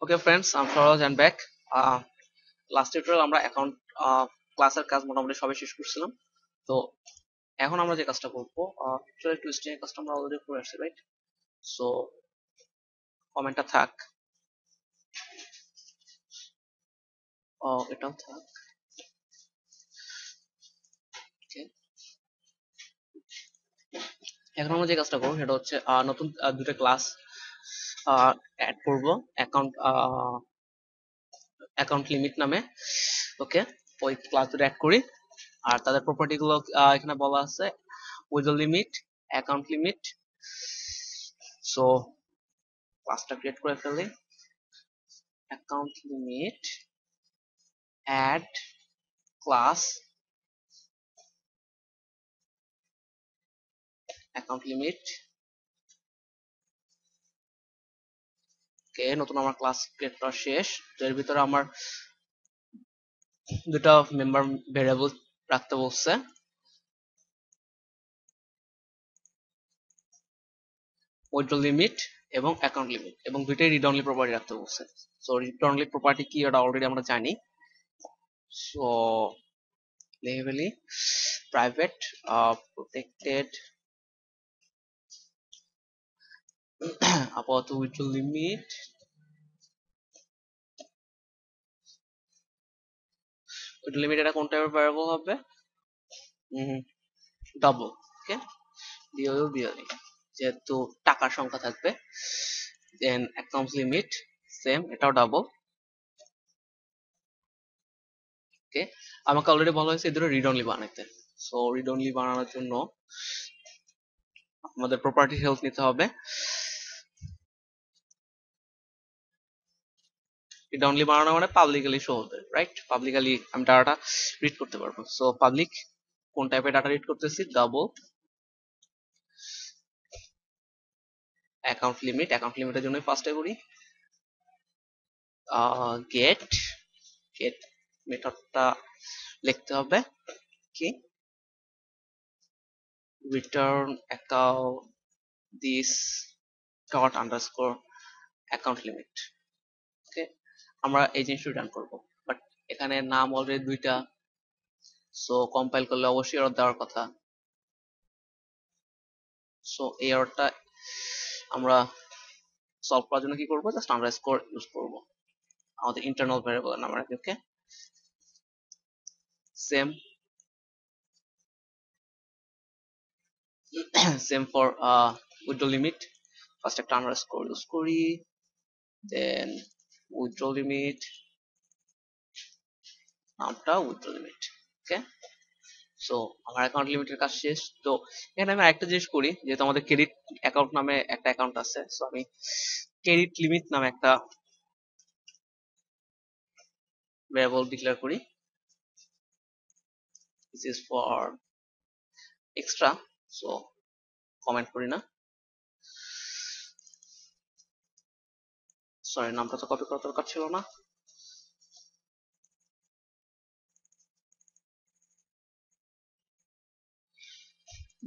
Okay, friends, I'm Faraj and back. Last tutorial আমরা account ক্লাসের কাজ মোটামুটি সবাই শেষ করছিলাম। তো এখন আমরা যে কাজটা করবো, অ্যাকচুয়ালি টুইস্টিং এর কাজটা আমরা অলরেডি করে আসছি, রাইট? সো কমেন্টটা থাক, এটাও থাক। Okay, এখন আমরা যে কাজটা করবো সেটা হচ্ছে নতুন দুটো ক্লাস অ্যাড করবো অ্যাকাউন্ট অ্যাকাউন্ট লিমিট নামে। ওকে, ওই ক্লাস দুটো অ্যাড করি আর তাদের প্রপার্টি গুলো এখানে বলা আছে, with limit, account limit. So ক্লাসটা ক্রিয়েট করে ফেলি, account limit add class account limit. Okay, নতুন আমার ক্লাস ক্রিয়েট করা শেষ। তো এর ভিতরে আমার দুটো মেম্বার ভেরিয়েবল রাখতে বলছে, উইথড্র লিমিট এবং অ্যাকাউন্ট লিমিট, এবং দুইটাই রিড অনলি প্রপার্টি রাখতে বলছে। সো রিড অনলি প্রপার্টি কি ওটা অলরেডি আমরা জানি। সো লেভেলি প্রাইভেট প্রোটেক্টেড আপাতত উইথড্র লিমিট, উইথড্র লিমিট এটা কোন টাইপের ভ্যারিয়েবল হবে? ডাবল। ওকে, ডিওইউ ডিওইউ যেহেতু টাকার সংখ্যা থাকবে। দেন অ্যাকাউন্ট লিমিট সেম, এটাও ডাবল। ওকে, আমাকে অলরেডি বলা হয়েছে এদের রিড অনলি বানাইতে। সো রিড অনলি বানানোর জন্য আমাদের প্রপার্টি হেলথ নিতে হবে। রিড অনলি বানানো মানে পাবলিকলি শো হবে, রাইট? পাবলিকলি আমি ডাটাটা রিড করতে পারবো। সো পাবলিক কোন টাইপের ডাটা রিড করতেছি? ডাবল অ্যাকাউন্ট লিমিট, অ্যাকাউন্ট লিমিটের জন্য ফার্স্টে করি গেট, গেট মেথডটা লিখতে হবে কি, return account this dot underscore account limit। ওকে, আমরা এই জিনিসটা রিটার্ন করবো, বাট এখানে নাম অলরেডি দুইটা, সো কম্পাইল করলে অবশ্যই এরর দেওয়ার কথা। সো এই এররটা আমরা সলভ করার জন্য কি করবো, জাস্ট আন্ডারস্কোর ইউজ করবো আমাদের ইন্টারনাল ভ্যারিয়েবলের নাম রাখি। Okay, same same for withdraw limit, first একটা আন্ডারস্কোর ইউজ করি, দেন উইথড্র লিমিট, নামটা উইথড্র লিমিট। ওকে, সো আমার অ্যাকাউন্ট লিমিটের কাজ শেষ। তো এখানে আমি আরেকটা জিনিস করি, যেহেতু আমাদের ক্রেডিট অ্যাকাউন্ট নামে একটা অ্যাকাউন্ট আছে, সো আমি ক্রেডিট লিমিট নামে একটা ভ্যারিয়েবল ডিক্লেয়ার করি। This is for extra, so comment করি না। সরি, নামটা তো কপি করা দরকার ছিল না।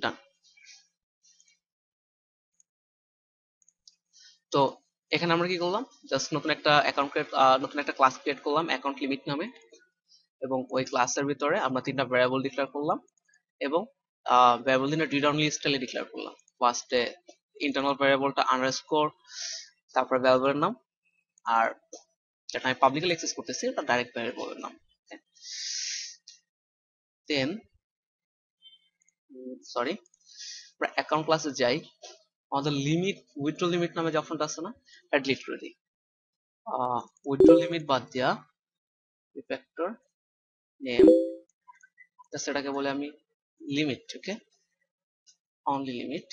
ডান। তো এখানে আমরা কি করলাম, জাস্ট নতুন একটা অ্যাকাউন্ট ক্রিয়েট, নতুন একটা ক্লাস ক্রিয়েট করলাম অ্যাকাউন্ট লিমিট নামে, এবং ওই ক্লাসের ভিতরে আমরা তিনটা ভ্যারিয়েবল ডিক্লেয়ার করলাম, এবং ভ্যারিয়েবল দিনে রিড অনলি স্টাইলে ডিক্লেয়ার করলাম। ফার্স্টে ইন্টারনাল ভ্যারিয়েবলটা আন্ডারস্কোর, তারপরে ভ্যারিয়েবলের নাম, আর যেটা আমি পাবলিকলি অ্যাক্সেস করতেছি ওটা ডাইরেক্ট ভ্যারিয়েবলের নাম। দেন সরি, আমরা অ্যাকাউন্ট ক্লাসে যাই, আমাদের লিমিট, উইথড্র লিমিট নামে যে অপশনটা আছে না, এটা ডিলিট করে দিই। উইথড্র লিমিট বাদ দিয়া ফ্যাক্টর নেম, জাস্ট এটাকে বলে আমি লিমিট। ওকে, অনলি লিমিট,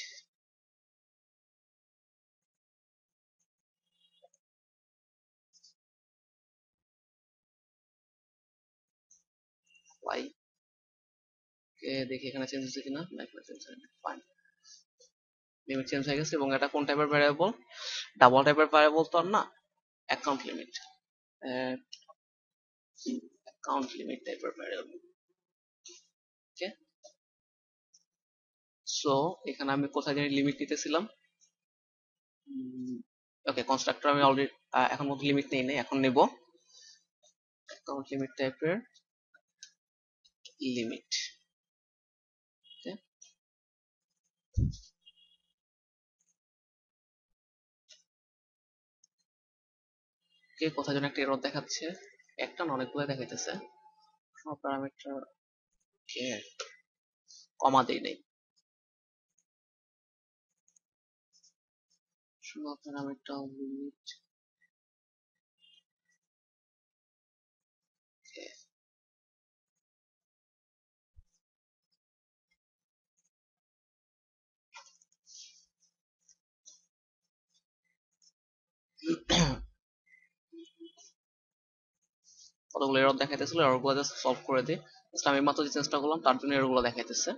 ওয়াই। দেখি এখানে চেঞ্জ হচ্ছে কিনা, না এখানে চেঞ্জ হয়নি, ফাইন। লিমিট চেঞ্জ হয়ে গেছে, এবং এটা কোন টাইপের ভ্যারিয়েবল? ডাবল টাইপের ভ্যারিয়েবল তো আর না, অ্যাকাউন্ট লিমিট, অ্যাকাউন্ট লিমিট টাইপের ভ্যারিয়েবল। ওকে, সো এখানে আমি কোথায় জানি লিমিট নিতেছিলাম, ওকে, কনস্ট্রাক্টর আমি অলরেডি এখন মধ্যে লিমিট নেই নাই, এখন নেব অ্যাকাউন্ট লিমিট টাইপের লিমিট। ওকে, কোথায় যেন একটা এরর দেখাচ্ছে, একটা না অনেকগুলো দেখাইতেছে। সব প্যারামিটার কে কমা দেই নাই, শুধু প্যারামিটার লিমিট। কতগুলো এরর দেখাইতেছিল, এররগুলো জাস্ট সলভ করে দিই। আমি মাত্র যে চেঞ্জটা করলাম তার জন্য এররগুলো দেখাইতেছে।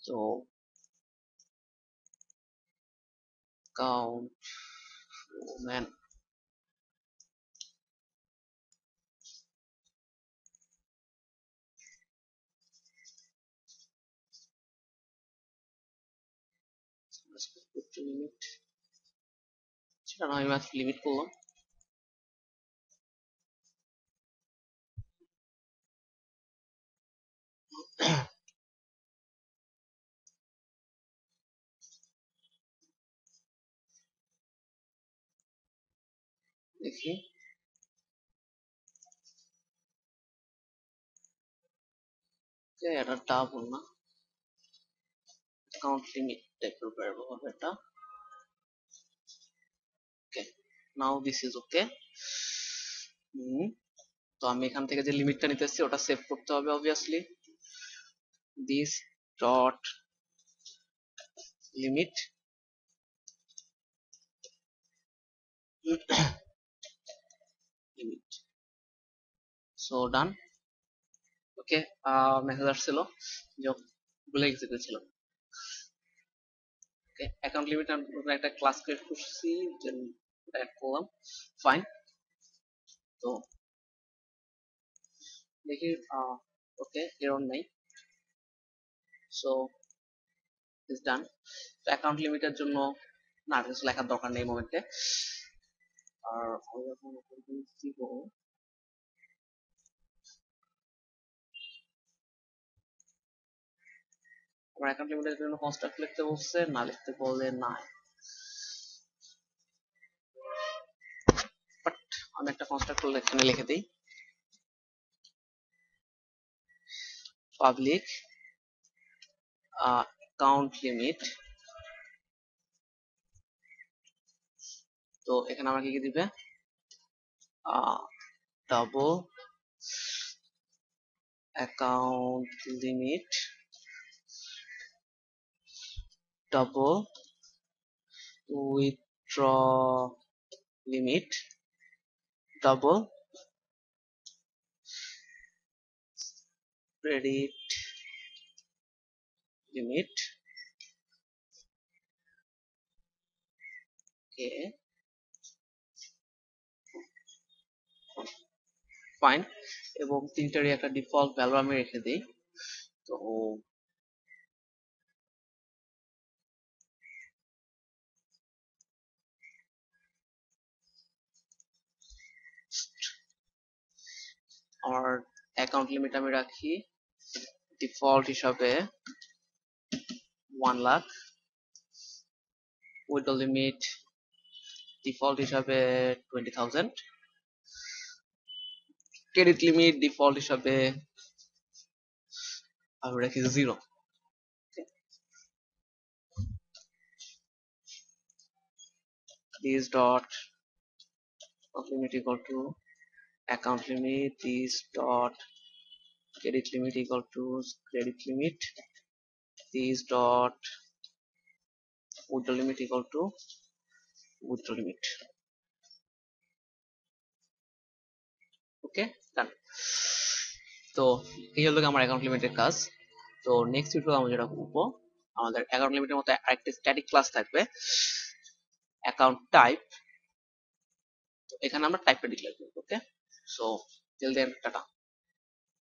তো count man, লিমিট সেটা না, আমি মাত্র লিমিট করলাম। দেখি এটা ডাবল না, কাউন্ট লিমিট টাইপের ভ্যারিয়েবল হবে এটা। ওকে, নাও দিস ইজ ওকে। তো আমি এখান থেকে যে লিমিটটা নিতেছি ওটা সেভ করতে হবে obviously. This dot limit limit, so done. Okay, message আসছিল, ভুলে গেছি ছিল। ওকে, অ্যাকাউন্ট লিমিট একটা ক্লাস ক্রিয়েট করছি, অ্যাড করলাম, ফাইন। তো দেখি ওকে, এরর নাই, সো ইজ ডান। তো অ্যাকাউন্ট লিমিটের জন্য না কিছু লেখার দরকার নেই মোমেন্টে। আর আমি যখন দিব আমার অ্যাকাউন্ট লিমিটের জন্য কনস্ট্রাক্ট লিখতে বলছে, না লিখতে বললে না, বাট আমি একটা কনস্ট্রাক্ট এখানে লিখে দিই, পাবলিক অ্যাকাউন্ট লিমিট। তো এখানে আমাকে কি দিবে, double account limit double withdraw limit double credit limit. Okay, fine. এবং তিনটারই একটা ডিফল্ট ভ্যালু আমি রেখে দিই। তো আমার অ্যাকাউন্ট লিমিট আমি রাখি ডিফল্ট হিসাবে 1 লাখ, উইথড্র লিমিট ডিফল্ট হিসাবে 20,000, ক্রেডিট লিমিট ডিফল্ট হিসাবে আমি রাখি 0। this dot limit equal to account limit, this dot credit limit equal to credit limit, this dot withdraw limit equal to withdraw limit. ওকে, ডান। তো এই হলো আমার অ্যাকাউন্ট লিমিটের কাজ। তো নেক্সট ভিডিও আমরা যেটা করবো, আমাদের অ্যাকাউন্ট লিমিটের মতো আরেকটা স্ট্যাটিক ক্লাস থাকবে, অ্যাকাউন্ট টাইপ। এখানে আমরা টাইপটা ডিক্লেয়ার করবো। ওকে, সো টিল দেন, টাটা।